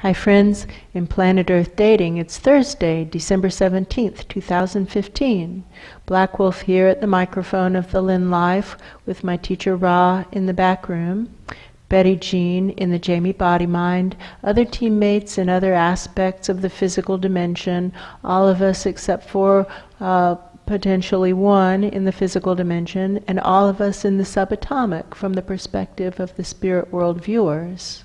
Hi friends, in Planet Earth Dating, it's Thursday, December 17th, 2015. Black Wolf here at the microphone of the Lynn-Life with my teacher Ra in the back room, Betty Jean in the Jamie Body Mind, other teammates in other aspects of the physical dimension, all of us except for potentially one in the physical dimension, and all of us in the subatomic from the perspective of the spirit world viewers.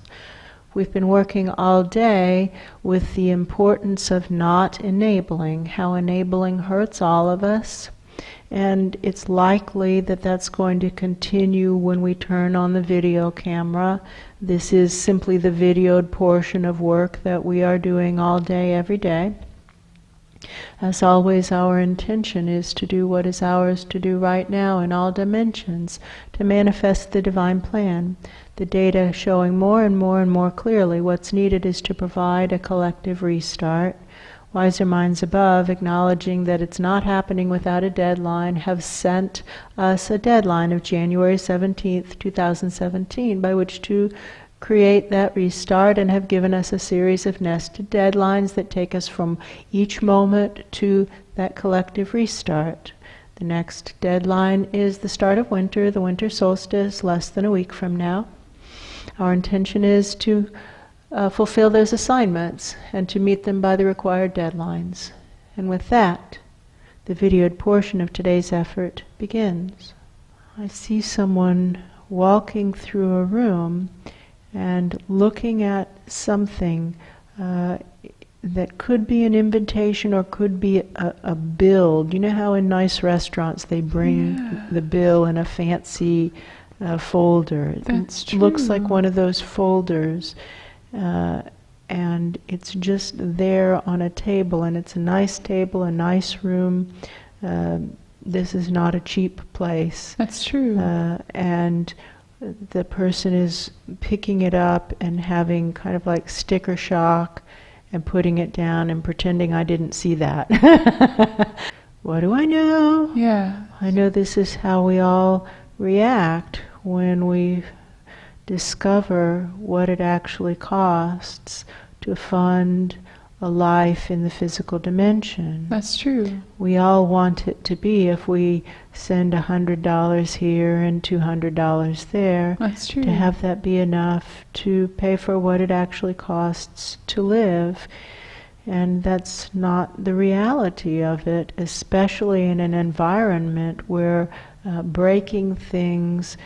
We've been working all day with the importance of not enabling, how enabling hurts all of us, and it's likely that that's going to continue when we turn on the video camera. This is simply the videoed portion of work that we are doing all day, every day. As always, our intention is to do what is ours to do right now in all dimensions, to manifest the divine plan. The data showing more and more and more clearly what's needed is to provide a collective restart. Wiser minds above, acknowledging that it's not happening without a deadline, have sent us a deadline of January 17th, 2017, by which to create that restart, and have given us a series of nested deadlines that take us from each moment to that collective restart. The next deadline is the start of winter, the winter solstice, less than a week from now. Our intention is to fulfill those assignments and to meet them by the required deadlines. And with that, the videoed portion of today's effort begins. I see someone walking through a room and looking at something that could be an invitation or could be a bill. You know how in nice restaurants they bring the bill in a fancy folder? That's true. It looks like one of those folders, and it's just there on a table, and it's a nice table, a nice room. This is not a cheap place. That's true. And the person is picking it up and having kind of like sticker shock and putting it down and pretending I didn't see that. What do I know? Yeah. I know this is how we all react when we discover what it actually costs to fund a life in the physical dimension. That's true. We all want it to be, if we send $100 here and $200 there, That's true. to have that be enough to pay for what it actually costs to live. And that's not the reality of it, especially in an environment where breaking things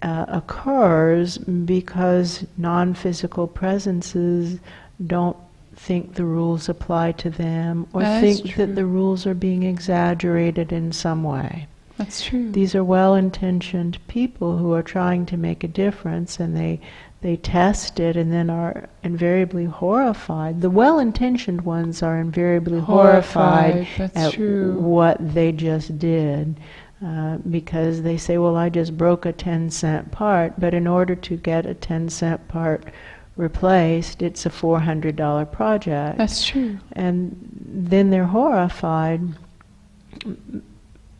occurs because non-physical presences don't think the rules apply to them, or think that the rules are being exaggerated in some way. That's true. These are well-intentioned people who are trying to make a difference, and they test it and then are invariably horrified. The well-intentioned ones are invariably horrified at what they just did. Because they say, well, I just broke a 10-cent part, but in order to get a 10-cent part replaced, it's a $400 project. That's true. And then they're horrified.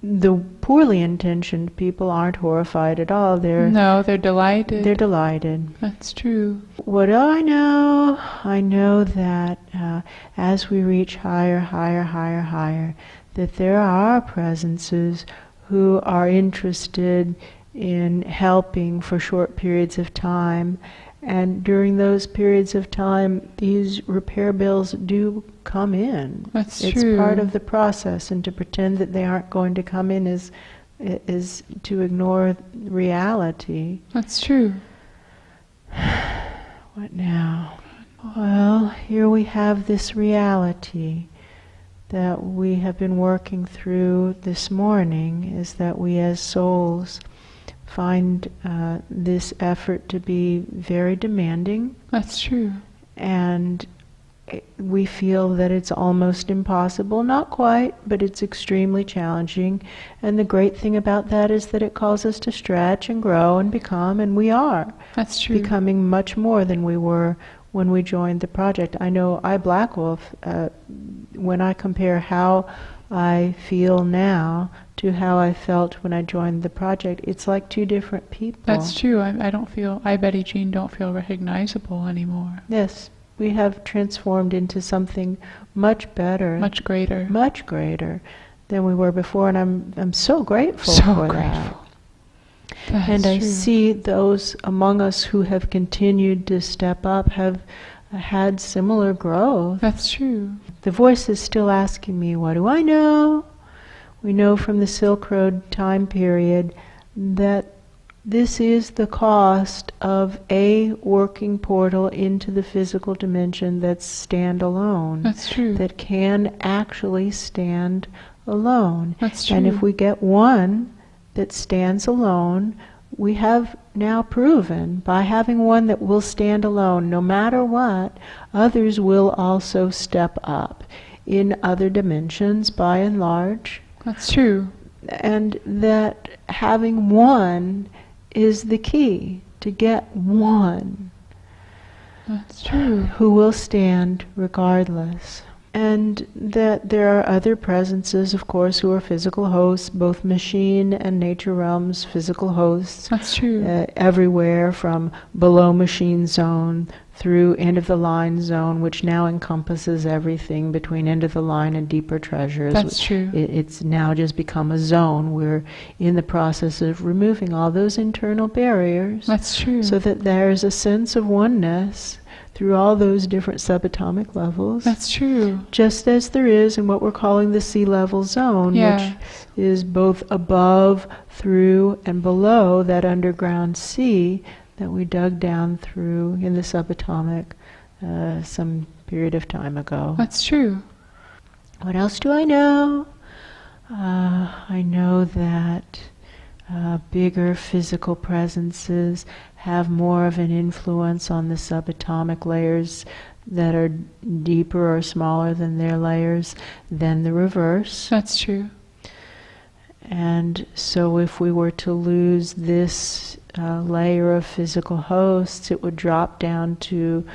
The poorly intentioned people aren't horrified at all. They're delighted. They're delighted. That's true. What do I know? I know that as we reach higher, higher, higher, higher, that there are presences who are interested in helping for short periods of time, and during those periods of time these repair bills do come in. That's it's true. part of the process, and to pretend that they aren't going to come in is to ignore reality. That's true. What now? Well, here we have this reality that we have been working through this morning, is that we as souls find this effort to be very demanding. That's true. And we feel that it's almost impossible. Not quite, but it's extremely challenging. And the great thing about that is that it calls us to stretch and grow and become, and we are. That's true. Becoming much more than we were when we joined the project. I know Black Wolf, when I compare how I feel now to how I felt when I joined the project, it's like two different people. That's true. I don't feel, Betty Jean, don't feel recognizable anymore. Yes. we have transformed into something much better, much greater than we were before, and I'm so grateful for that. And I see those among us who have continued to step up have had similar growth. That's true. The voice is still asking me, what do I know? We know from the Silk Road time period that this is the cost of a working portal into the physical dimension that's standalone. That's true. That can actually stand alone. That's true. And if we get one that stands alone, we have now proven by having one that will stand alone, no matter what, others will also step up in other dimensions by and large. That's true. And that having one is the key to get one. That's true. Who will stand regardless. And that there are other presences, of course, who are physical hosts, both machine and nature realms, physical hosts. That's true. Everywhere from below machine zone through end of the line zone, which now encompasses everything between end of the line and deeper treasures. That's true. It's now just become a zone. We're in the process of removing all those internal barriers. That's true. So that there's a sense of oneness through all those different subatomic levels. That's true. Just as there is in what we're calling the sea level zone, which is both above, through, and below that underground sea that we dug down through in the subatomic some period of time ago. That's true. What else do I know? I know that bigger physical presences have more of an influence on the subatomic layers that are deeper or smaller than their layers than the reverse. That's true. And so if we were to lose this layer of physical hosts, it would drop down to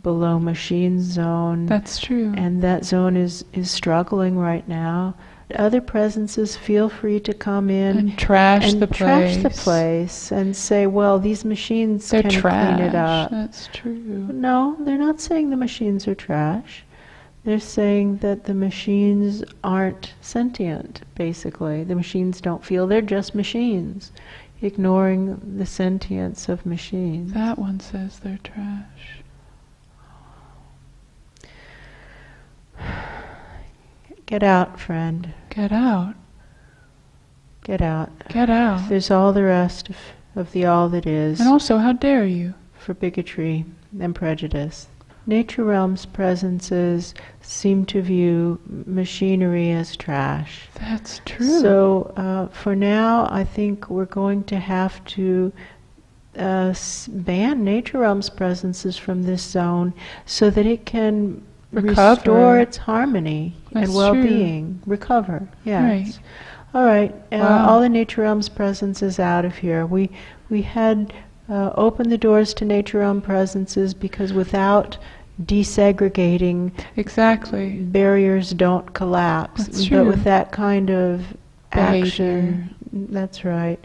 below machine zone. That's true. And that zone is struggling right now. Other presences, feel free to come in and trash the place and say, well, these machines they're can trash. Clean it up. That's true. No, they're not saying the machines are trash. They're saying that the machines aren't sentient, basically. The machines don't feel, they're just machines, ignoring the sentience of machines. That one says they're trash. Get out, friend. Get out. Get out. Get out. There's all the rest of the all that is. And also, how dare you? For bigotry and prejudice. Nature realms presences seem to view machinery as trash. That's true. So for now, I think we're going to have to ban nature realms presences from this zone so that it can restore its harmony and well-being. Recover, yes. Right. All right, Wow. all the nature realms presences out of here. We had opened the doors to nature realm presences because without desegregating, exactly, barriers don't collapse. That's true. But with that kind of behavior. action, that's right.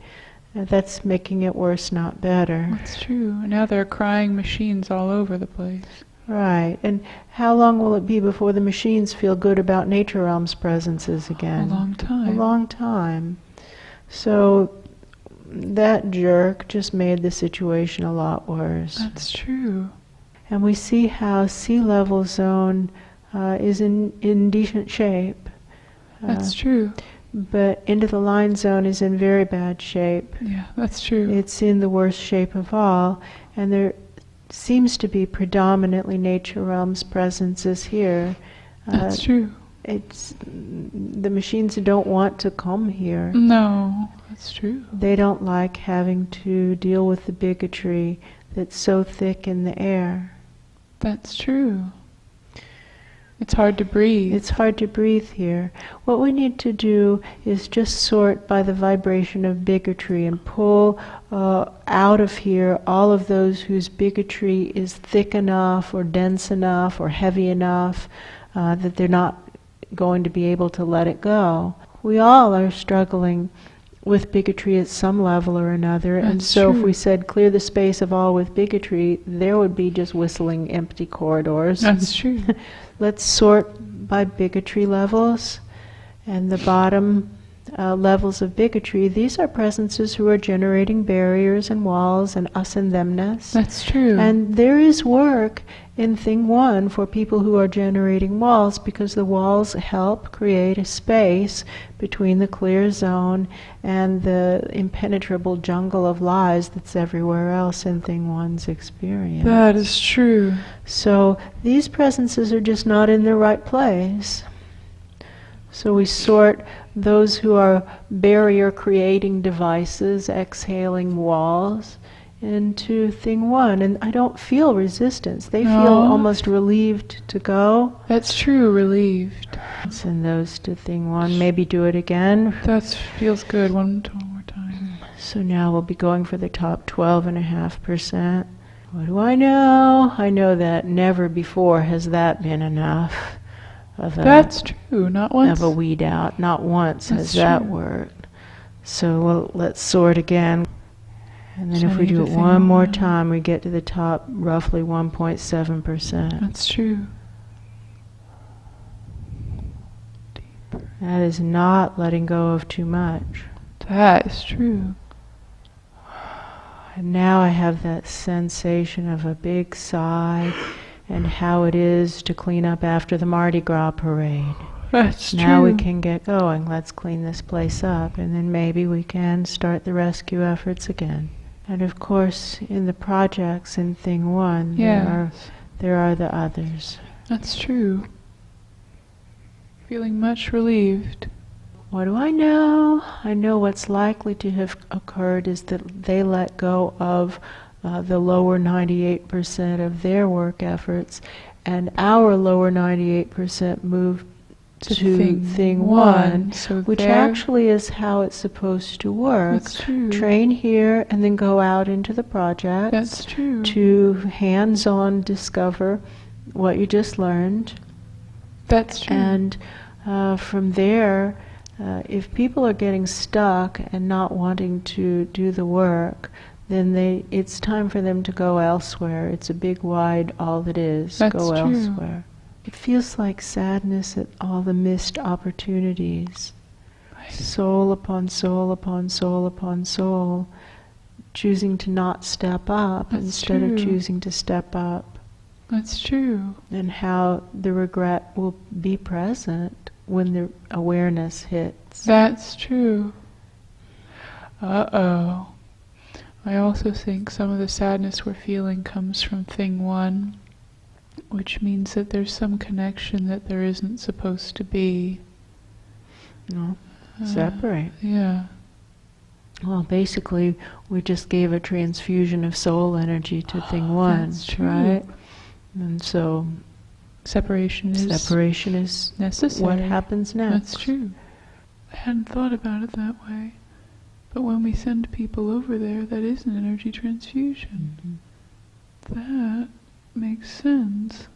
That's making it worse, not better. That's true. Now there are crying machines all over the place. Right. And how long will it be before the machines feel good about nature realms presences again? A long time. A long time. So that jerk just made the situation a lot worse. That's true. And we see how sea level zone is in decent shape. That's true. But into the line zone is in very bad shape. Yeah, that's true. It's in the worst shape of all. And there seems to be predominantly nature realms presences here. That's true. It's the machines don't want to come here. No, that's true. They don't like having to deal with the bigotry that's so thick in the air. That's true. It's hard to breathe. It's hard to breathe here. What we need to do is just sort by the vibration of bigotry and pull out of here all of those whose bigotry is thick enough or dense enough or heavy enough that they're not going to be able to let it go. We all are struggling with bigotry at some level or another. And That's so if true. we said clear the space of all with bigotry, there would be just whistling empty corridors. That's true. Let's sort by bigotry levels. And the bottom levels of bigotry, these are presences who are generating barriers and walls and us and themness. That's true. And there is work in thing one for people who are generating walls, because the walls help create a space between the clear zone and the impenetrable jungle of lies that's everywhere else in thing one's experience. That is true. So these presences are just not in their right place. So we sort those who are barrier-creating devices, exhaling walls, into thing one. And I don't feel resistance. They feel almost relieved to go. That's true, relieved. Send those to thing one. Maybe do it again. That feels good. One more time. So now we'll be going for the top 12.5%. What do I know? I know that never before has that been enough. That's true. Not once. Of a weed out. Not once has That's that true. worked. So let's sort again. And then if we Sending do to it thing one more one. time, we get to the top roughly 1.7%. That's true. That is not letting go of too much. That is true. And now I have that sensation of a big sigh and how it is to clean up after the Mardi Gras parade. That's Now true. we can get going. Let's clean this place up, and then maybe we can start the rescue efforts again. And of course, in the projects in thing one, Yes. there are the others. That's true. Feeling much relieved. What do I know? I know what's likely to have occurred is that they let go of the lower 98% of their work efforts, and our lower 98% moved to thing one, so which there- actually is how it's supposed to work. That's true. Train here and then go out into the project That's true. to hands-on discover what you just learned. That's true. And from there, if people are getting stuck and not wanting to do the work, then it's time for them to go elsewhere. It's a big, wide, all that is. That's go true. elsewhere. It feels like sadness at all the missed opportunities. Soul upon soul upon soul upon soul, choosing to not step up That's instead true. of choosing to step up. That's true. And how the regret will be present when the awareness hits. That's true. Uh-oh. I also think some of the sadness we're feeling comes from thing one, which means that there's some connection that there isn't supposed to be. No, separate. Yeah. Well, basically, we just gave a transfusion of soul energy to thing one, That's true. right? And so Separation is necessary. what happens next. That's true. I hadn't thought about it that way. But when we send people over there, that is an energy transfusion. Mhm. That makes sense.